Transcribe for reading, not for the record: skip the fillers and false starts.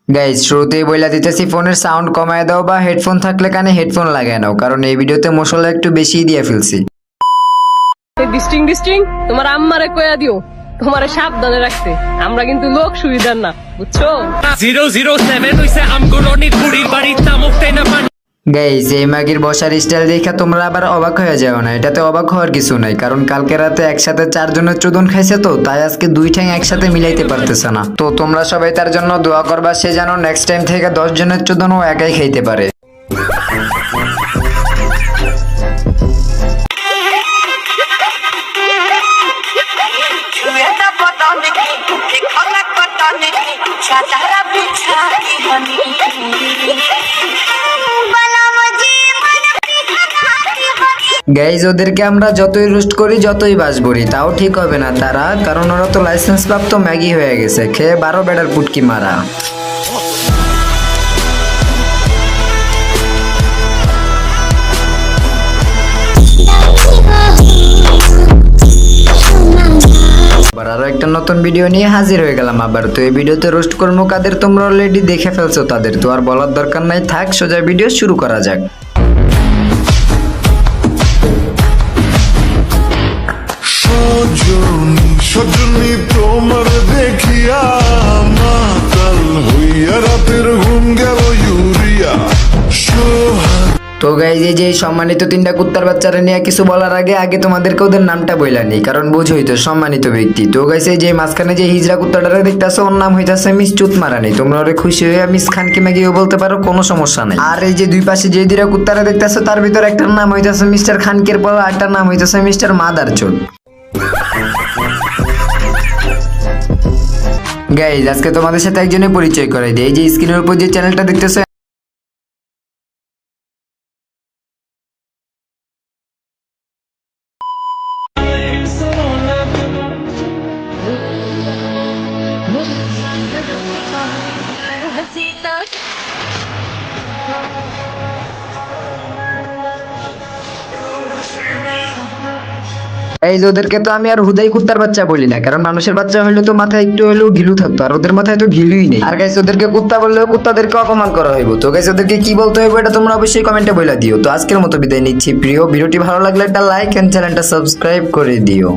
Guys শুরুতেই বইলা দিতেছি ফোনের সাউন্ড কমায় দাও বা হেডফোন থাকলে কানে হেডফোন লাগায় নাও, কারণ এই ভিডিওতে মশলা একটু বেশিই দিয়ে ফেলছি। ডিস্টিং ডিস্টিং তোমার আম্মারে কয়া দিও তোমারে সাবধানে রাখতে, আমরা কিন্তু লোক সুবিধার না, বুঝছো? 007 হইছে আমগুলোনির বুড়ির বাড়ির তামুকতে না পানি। গাইজ এই মাগির বসার স্টাইল দেখে তোমরা আবার অবাক হয়ে যাও না, এটাতে অবাক হওয়ার কিছু নাই, কারণ কালকে রাতে একসাথে 4 জনের চোদন খাইছে, তো তাই আজকে 2 ঠ্যাং একসাথে মিলাইতে পারতেছে না। তো তোমরা সবাই তার জন্য দোয়া করবা, সে যেন নেক্সট টাইম থেকে 10 জনের চোদন ও একাই খাইতে পারে। গাইজ ওদেরকে আমরা যতই রোস্ট করি যতই বাস বলি তাও ঠিক হবে না তারা, কারণ ওরা তো লাইসেন্স প্রাপ্ত ম্যাগি হয়ে গেছে, খেয়ে 12 বেড়ার পুটকি মারা। আবার আরো একটা নতুন ভিডিও নিয়ে হাজির হয়ে গেলাম আবার। তো এই ভিডিওতে রোস্ট করবো কাদের, তোমরা অলরেডি দেখে ফেলছো তাদের, তো আর বলার দরকার নাই, থাক সোজা ভিডিও শুরু করা যাক। সজনী তোমার দেখিয়া মাতাল হইয়া রাতের ঘুম গেল ইউরিয়া। তো গাইজ এই যে সম্মানিত 3টা কুত্তার বাচ্চারা নিয়ে কিছু বলার আগে তোমাদেরকে ওদের নামটা বইলা নেই, কারণ বুঝোই তো সম্মানিত ব্যক্তি। তো গাইজ এই যে মাঝখানে যে হিজড়া কুত্তাটারে দেখতেছো ওর নাম হইতাছে মিস চুতমারানি, তোমরা ওরে খুশি হয়ে মিস খানকে ম্যাগিও বলতে পারো, কোনো সমস্যা নাই। আর এই যে দুই পাশে যে 2টা কুত্তারা দেখতেছো তার ভিতর একটার নাম হইতাছে মিস্টার খানকের পর, আরেকটার নাম হইতাছে মিস্টার মাদারচোদ। গাইজ আজকে তোমাদের সাথে একজনের পরিচয় করাই দিই। এই যে স্ক্রিনের উপর যে চ্যানেলটা দেখতেছো এই যে ওদেরকে তো আমি আর হুদাই কুত্তার বাচ্চা বলি না, কারণ মানুষের বাচ্চা হইলে তো মাথায় একটু হলেও ঘিলু থাকতো, আর ওদের মাথায় তো ঘিলুই নেই। আর গাইস ওদেরকে কুত্তা বললেও কুত্তাদেরকে অপমান করা হইব। তো গাইস ওদেরকে কি বলতে হইব এটা তোমরা অবশ্যই কমেন্টে বলে দিও। তো আজকের মতো বিদায় নিচ্ছি প্রিয়, ভিডিওটি ভালো লাগলে একটা লাইক এন্ড চ্যানেলটা সাবস্ক্রাইব করে দিও।